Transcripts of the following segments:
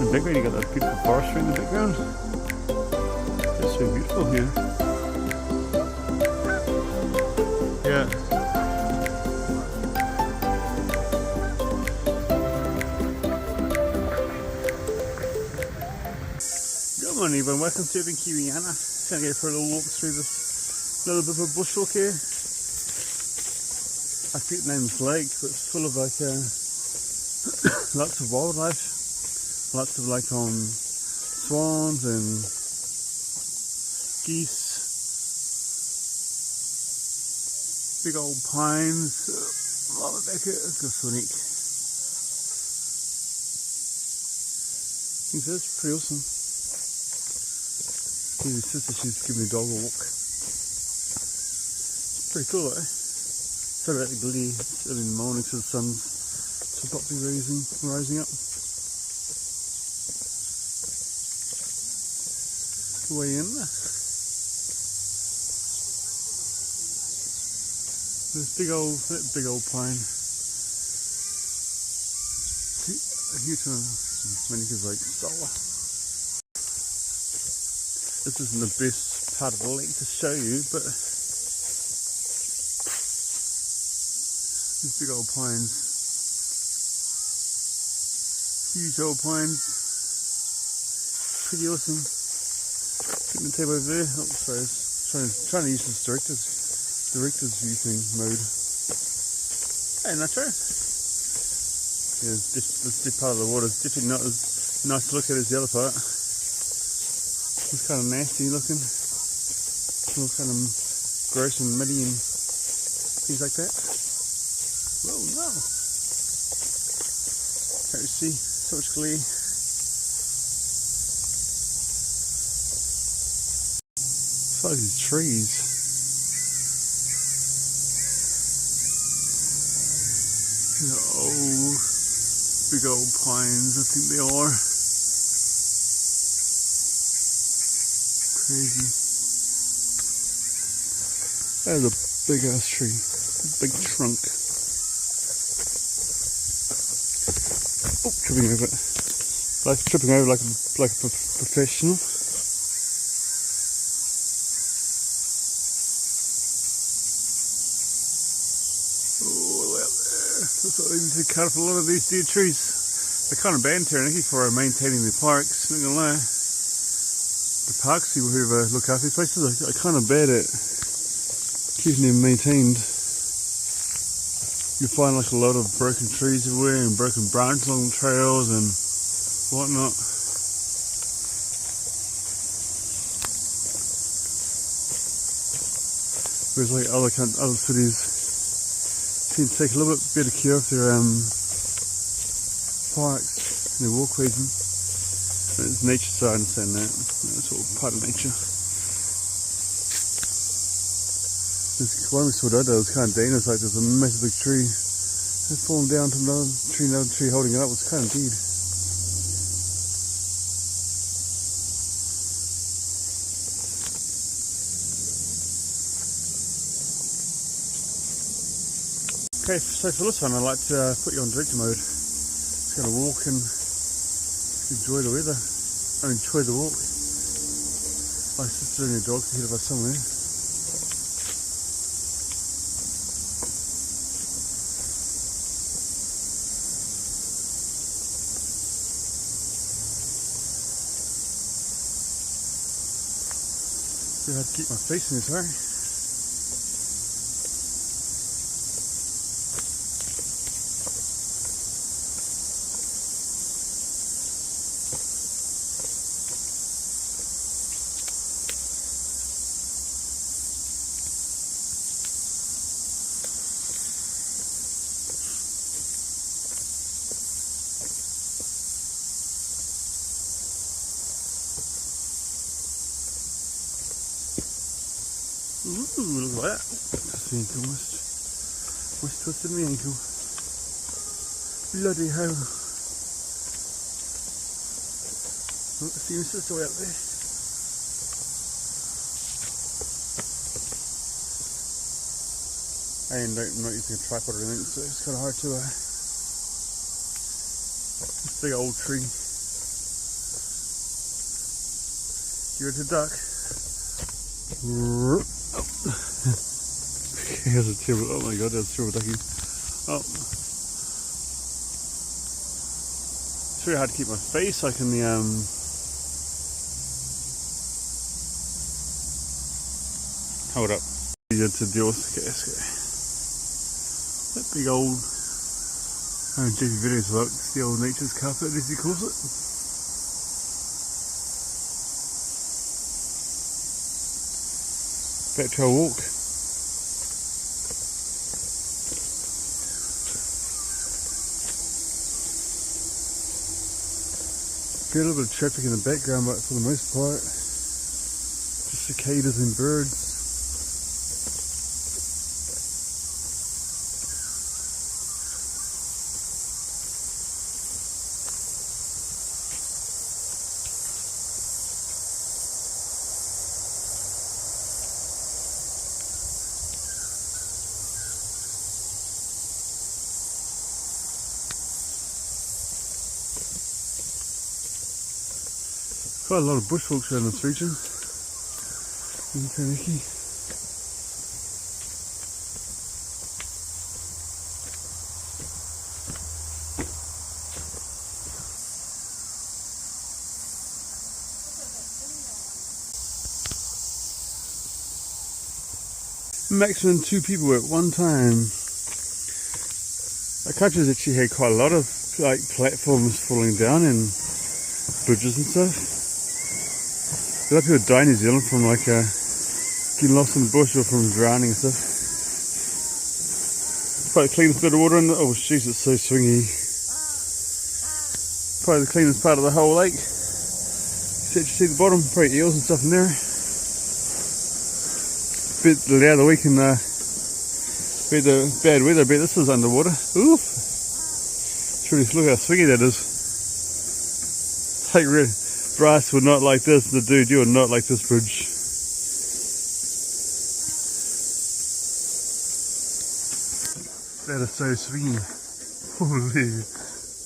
the background, you got that beautiful forestry in the background. It's so beautiful here. Yeah. Good morning everyone, welcome to Kiwiwana. Gonna go for a little walk through this little bit of a bushwalk here. I forget the name of this lake, but it's full of like lots of wildlife, lots of like swans and geese, big old pines. Oh, back here, let's go for a neck. I think that's pretty awesome. Here's his sister, she's giving the dog a walk. It's pretty cool, eh? Sorry about the glare, it's early in the morning so the sun's probably rising up. Way in there. This big old pine. A huge one, many kids like solar. This isn't the best part of the lake to show you, but these big old pines, huge old pines, pretty awesome. Keep the table over there. Oh, sorry, trying to use this director's view thing mode. Hey, Nacho. Yeah, this part of the water is definitely not as nice to look at as the other part. It's kind of nasty looking, all kind of gross and muddy and things like that. Whoa, no! Can't you see? So much glare. It's like these trees. Old, big old pines, I think they are. Crazy. That is a big ass tree, big trunk. Oh, tripping over it. Like tripping over like a professional. Oh, out there. That's what they need to cut off a lot of these dead trees. They're kind of bad in Taranaki for maintaining their parks, not gonna lie. The parks people who look after these places are kind of bad at keeping them maintained. You find like a lot of broken trees everywhere and broken branches along the trails and whatnot. Whereas like other cities seem to take a little bit better care of their parks and their walkways. It's nature, so I understand that. It's all part of nature. This one we saw the other day was kind of dangerous, like there's a massive big tree. It's fallen down to another tree holding it up. It's kind of dead. Okay, so for this one I'd like to put you on director mode. Just going to walk and enjoy the weather. I enjoy the walk. My sister and her dog's ahead of us somewhere. I have to keep my face in this, right? Ooh, look at that. That's the ankle almost twisted my ankle. Bloody hell. Oh, I see my sister way up there. And I'm not using a tripod or anything, so it's kind of hard to this big old tree. You're the duck. Here's a terrible, oh my god, that's a terrible ducky. Oh. It's very hard to keep my face like in the hold up. Easier to deal with. Okay, that big old JP videos look, it's the old nature's carpet as he calls it. Back to our walk. Get a little bit of traffic in the background, but for the most part, just cicadas and birds. Quite a lot of bushwalks around this region in Taranaki. Maximum 2 people at one time. Our country's actually had quite a lot of like platforms falling down and bridges and stuff. A lot of people die in New Zealand from like getting lost in the bush or from drowning and stuff. Probably the cleanest bit of water in the, oh jeez, it's so swingy. Probably the cleanest part of the whole lake. You see the bottom, probably eels and stuff in there. Bit the day of the week and bit the bad weather, I bet this is underwater. Oof! Truly, look how swingy that is. Like red. Bryce would not like this, the dude, you would not like this bridge. That is so swingy. Holy,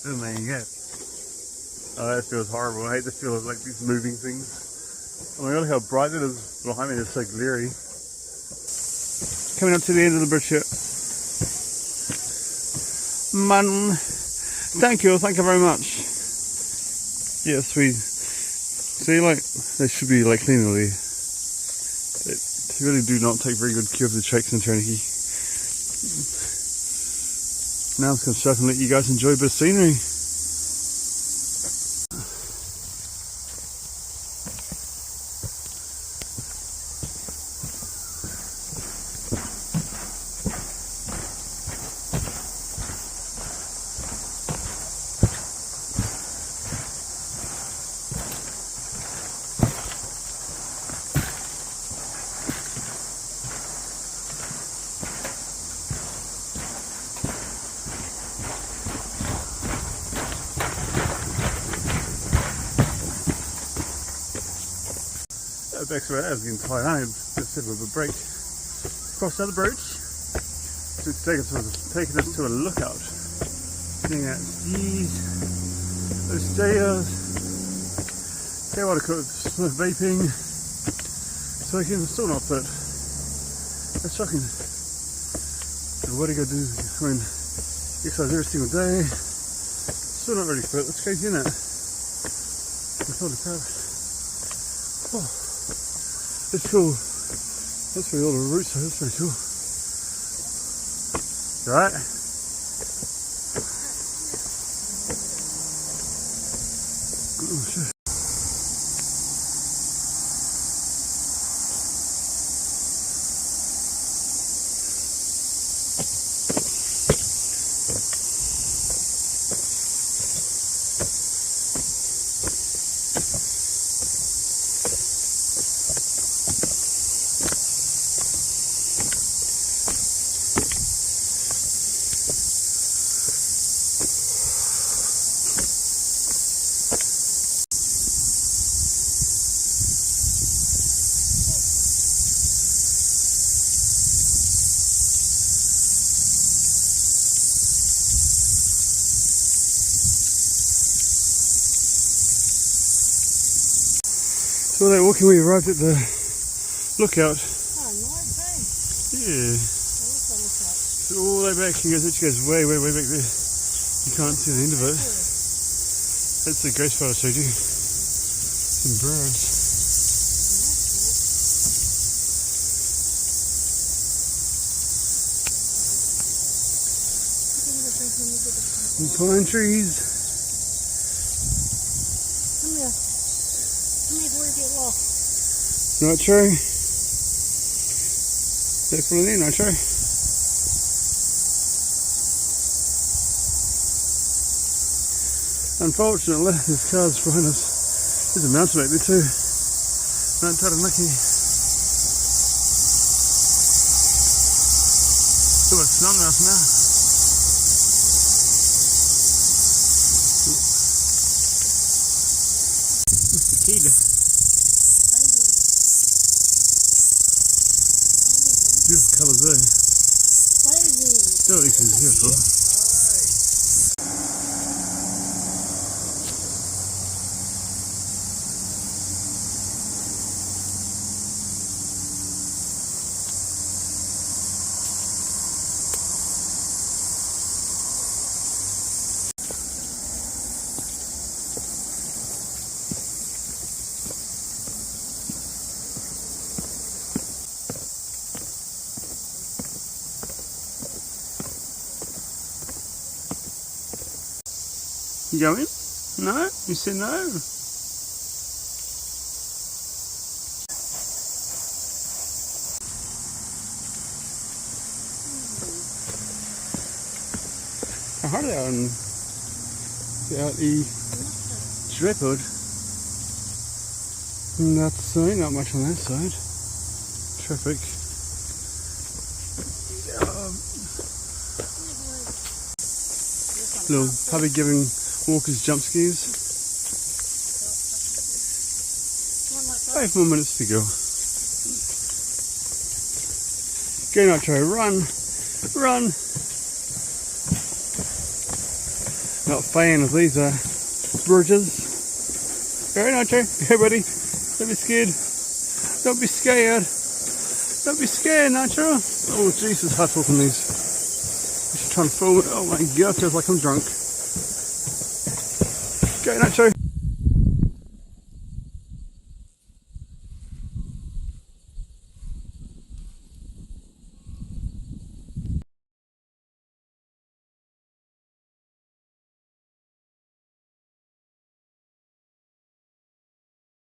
oh my god. Oh, that feels horrible. I hate the feel of like these moving things. Oh my god, look how bright it is behind me, it's so glary. Coming up to the end of the bridge here. Man, thank you very much. Yes, we see, like, they should be like cleanly. They really do not take very good care of the tracks in Taranaki. Now I'm just going to shut and let you guys enjoy a bit of scenery. Back to where I was getting tired. I just had a bit of a break. Crossed another bridge. So it's taking us to a lookout. Seeing out geese, those stairs, Kiwiwana Smith vaping, smoking, still not fit. That's shocking. And what do you go do? I mean, exercise every single day, still not really fit. That's crazy, isn't it? Holy crap. Oh. It's cool. That's where all the roots are. That's pretty cool. Right? Oh shit. So while they were walking, we arrived at the lookout. Oh, nice, eh? Yeah. I love that lookout. So all the way back, it goes way back there. You can't see the end of it. That's the ghost photo I showed you. Some birds. Some pine trees. Come here. Come here before you get lost. Not true. Definitely not true. Unfortunately, there's cars behind us. There's a mountain back there too. Mount Taranaki. So it's snowing enough now. What's the key to? Beautiful colours there. Still at least it's beautiful. You going? No? You said no? How hard are they out the tripod? That's not much on that side. Traffic. Little puppy giving walkers jump scares. 5 more minutes to go. Go Nitro, run! Run! Not a fan of these bridges. Go Nitro, go buddy. Don't be scared. Don't be scared. Don't be scared, Nitro. Oh Jesus, hard talking these. I'm just trying to film it. Oh my god, feels like I'm drunk. Go Nacho.